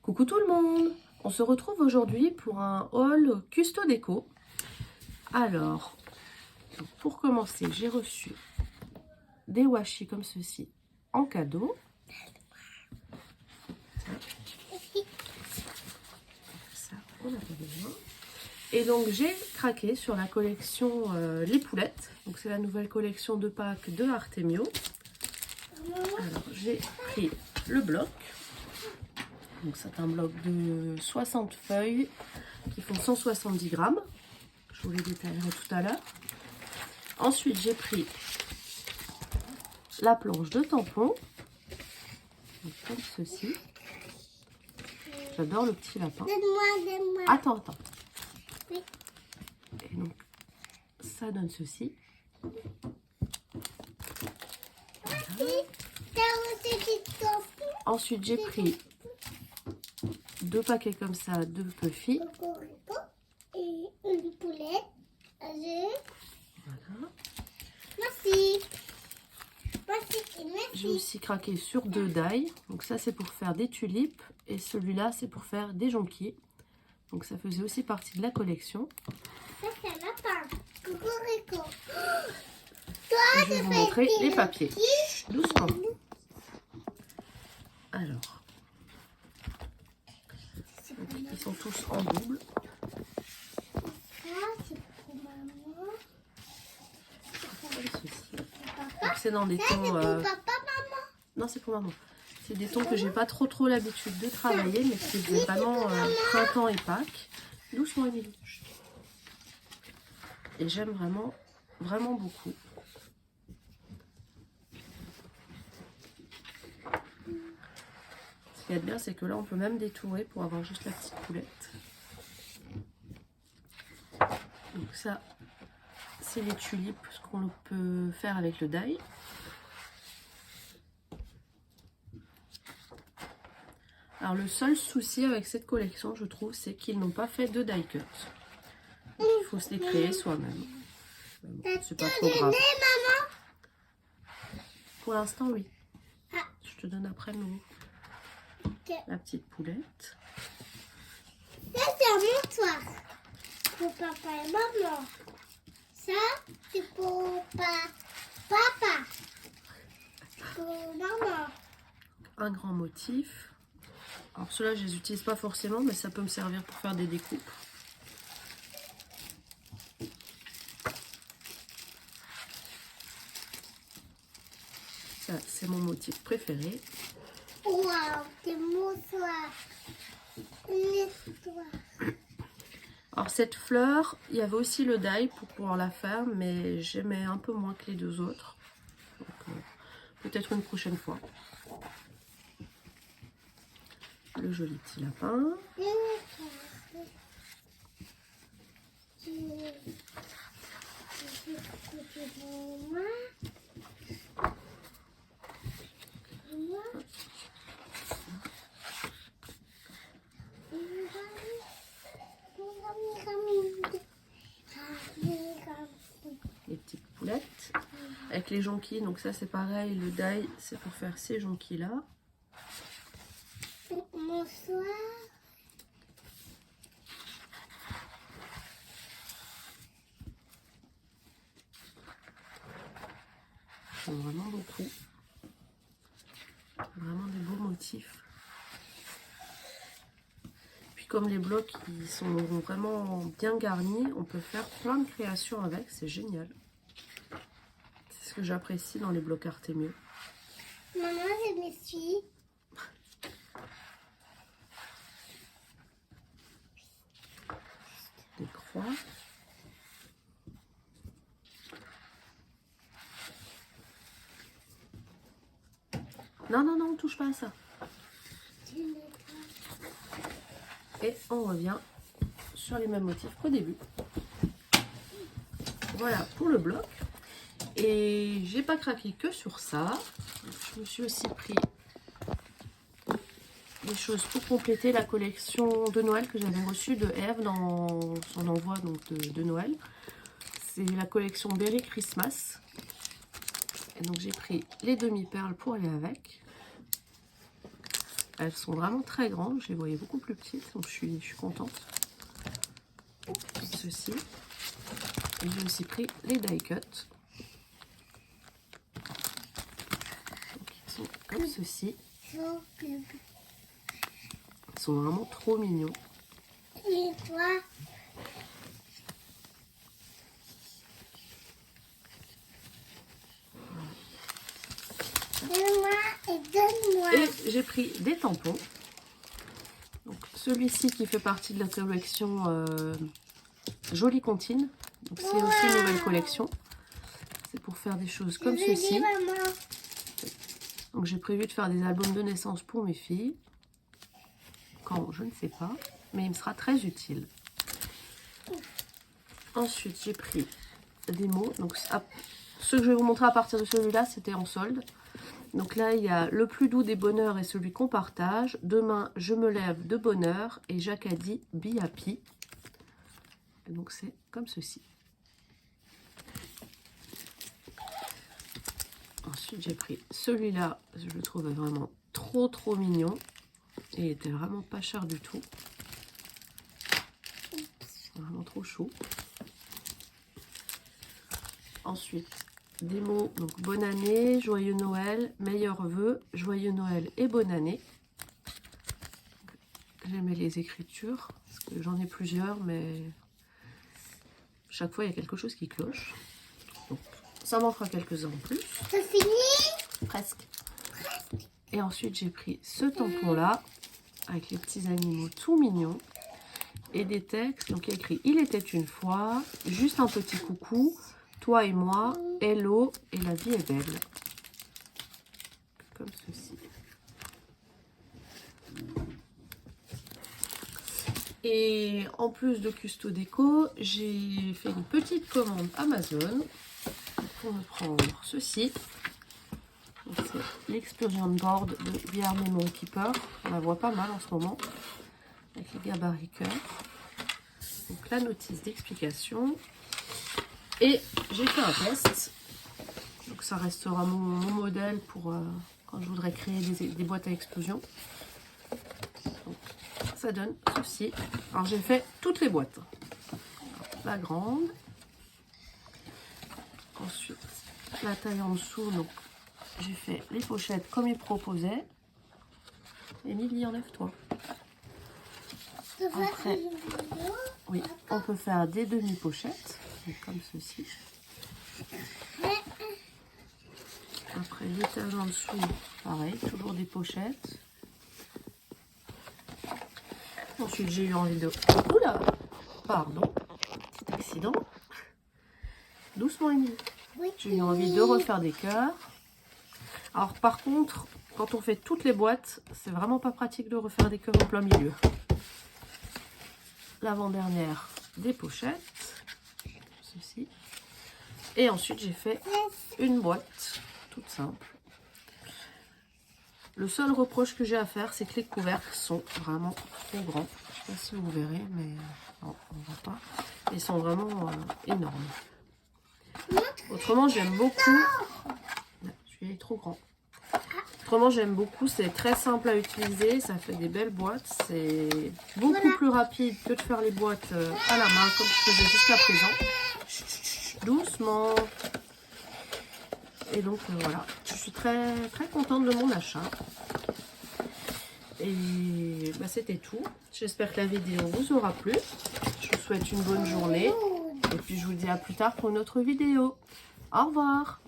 Coucou tout le monde! On se retrouve aujourd'hui pour un haul Custo Déco. Alors, pour commencer, j'ai reçu des washi comme ceci en cadeau. Ça, on n'a pas besoin. Et donc j'ai craqué sur la collection Les Poulettes. Donc c'est la nouvelle collection de Pâques de Artemio. Alors j'ai pris le bloc. Donc c'est un bloc de 60 feuilles qui font 170 grammes. Je vous les détaillerai tout à l'heure. Ensuite j'ai pris la planche de tampons. Donc, comme ceci. J'adore le petit lapin. Donne-moi. Attends. Oui. Et donc ça donne ceci. Ensuite j'ai pris deux paquets comme ça de Puffy. Et une poulette. Voilà. Merci. J'ai aussi craqué sur deux die. Donc ça c'est pour faire des tulipes et celui-là c'est pour faire des jonquilles. Donc ça faisait aussi partie de la collection. Ça c'est un lapin. Cocorico. Et je vais vous montrer les papiers. Chut, doucement. Alors, donc, ils sont tous en double. Ça c'est pour maman. Comme ceci. Donc c'est dans des Ça tons. c'est pour papa, maman. Non, c'est pour maman. C'est des tons que j'ai pas trop l'habitude de travailler, mais qui faisaient vraiment printemps et Pâques. Doucement, Émilie. Et j'aime vraiment beaucoup. Ce qu'il y a de bien, c'est que là, on peut même détourer pour avoir juste la petite poulette. Donc ça, c'est les tulipes, ce qu'on peut faire avec le die. Alors le seul souci avec cette collection, je trouve, c'est qu'ils n'ont pas fait de die cut. Donc, il faut se les créer soi-même. Bon, c'est pas trop grave. Maman. Pour l'instant, oui. Ah. Je te donne après la petite poulette. Ça c'est un montoir. Pour papa et maman. Ça c'est pour papa. Pour maman. Un grand motif. Alors ceux-là, je les utilise pas forcément, mais ça peut me servir pour faire des découpes. Ça, c'est mon motif préféré. Waouh, c'est montoir. Une histoire. Alors cette fleur, il y avait aussi le die pour pouvoir la faire, mais j'aimais un peu moins que les deux autres. Donc peut-être une prochaine fois. Le joli petit lapin. Les petites poulettes. Avec les jonquilles, donc ça c'est pareil, le die c'est pour faire ces jonquilles là. Bonsoir. J'aime vraiment beaucoup. Vraiment des beaux motifs. Puis comme les blocs ils sont vraiment bien garnis, on peut faire plein de créations avec, c'est génial. C'est ce que j'apprécie dans les blocs Artemio. Maman, je me suis. Des croix. Non, on touche pas à ça. Et on revient sur les mêmes motifs qu'au début. Voilà pour le bloc. Et j'ai pas craqué que sur ça. Je me suis aussi pris des choses pour compléter la collection de Noël que j'avais reçue de Eve dans son envoi donc de Noël. C'est la collection Berry Christmas. Et donc j'ai pris les demi-perles pour aller avec. elles sont vraiment très grandes. Je les voyais beaucoup plus petites, donc je suis contente. Comme ceci. Et j'ai aussi pris les die cut. Donc, ils sont comme ceci. Ils sont vraiment trop mignons. Et toi? Donne-moi et donne-moi. Et j'ai pris des tampons. Donc celui-ci qui fait partie de la collection Jolie Comptine. Donc c'est aussi une nouvelle collection. C'est pour faire des choses comme ceci. Donc j'ai prévu de faire des albums de naissance pour mes filles. Quand, je ne sais pas. Mais il me sera très utile. Ensuite j'ai pris des mots. Donc ce que je vais vous montrer à partir de celui-là, c'était en solde. Donc là, il y a le plus doux des bonheurs et celui qu'on partage. Demain, je me lève de bonheur. Et Jacques a dit be happy. Et donc c'est comme ceci. Ensuite, j'ai pris celui-là. Je le trouvais vraiment trop mignon. Et il était vraiment pas cher du tout. Vraiment trop chaud. Ensuite, des mots, donc bonne année, joyeux Noël, meilleurs vœux, joyeux Noël et bonne année. J'aimais les écritures, parce que j'en ai plusieurs, mais chaque fois il y a quelque chose qui cloche. Donc ça m'en fera quelques-uns en plus. C'est fini? Presque. Et ensuite j'ai pris ce tampon-là, avec les petits animaux tout mignons. Et des textes, donc il y a écrit « Il était une fois », juste un petit coucou, toi et moi, hello, et la vie est belle. Comme ceci. Et en plus de Custo Déco, j'ai fait une petite commande Amazon pour me prendre ceci. C'est l'Explosion Board de VR Memory Keeper. On la voit pas mal en ce moment, avec les gabarits cœur. Donc la notice d'explication. Et j'ai fait un test. Donc ça restera mon modèle pour quand je voudrais créer des boîtes à explosion. Donc ça donne ceci. Alors j'ai fait toutes les boîtes. La grande. Ensuite la taille en dessous. Donc j'ai fait les pochettes comme il proposait. Émilie, enlève-toi. Après, oui, on peut faire des demi-pochettes, comme ceci. Après, l'étage en dessous, pareil, toujours des pochettes. Ensuite, j'ai eu envie de... Oula, pardon, petit accident. Doucement, Émilie. J'ai eu envie de refaire des cœurs. Alors, par contre, quand on fait toutes les boîtes, c'est vraiment pas pratique de refaire des cœurs au plein milieu. L'avant-dernière, des pochettes, ceci. Et ensuite, j'ai fait une boîte toute simple. Le seul reproche que j'ai à faire, c'est que les couvercles sont vraiment trop grands. Je ne sais pas si vous verrez, mais non, on ne voit pas. Ils sont vraiment énormes. Autrement, j'aime beaucoup... Celui-là est trop grand. Autrement, j'aime beaucoup, c'est très simple à utiliser, ça fait des belles boîtes, c'est beaucoup plus rapide que de faire les boîtes à la main comme je faisais jusqu'à présent. Chut, chut, chut, doucement. Et donc voilà, je suis très contente de mon achat. Et bah, c'était tout. J'espère que la vidéo vous aura plu. Je vous souhaite une bonne journée. Et puis je vous dis à plus tard pour une autre vidéo. Au revoir.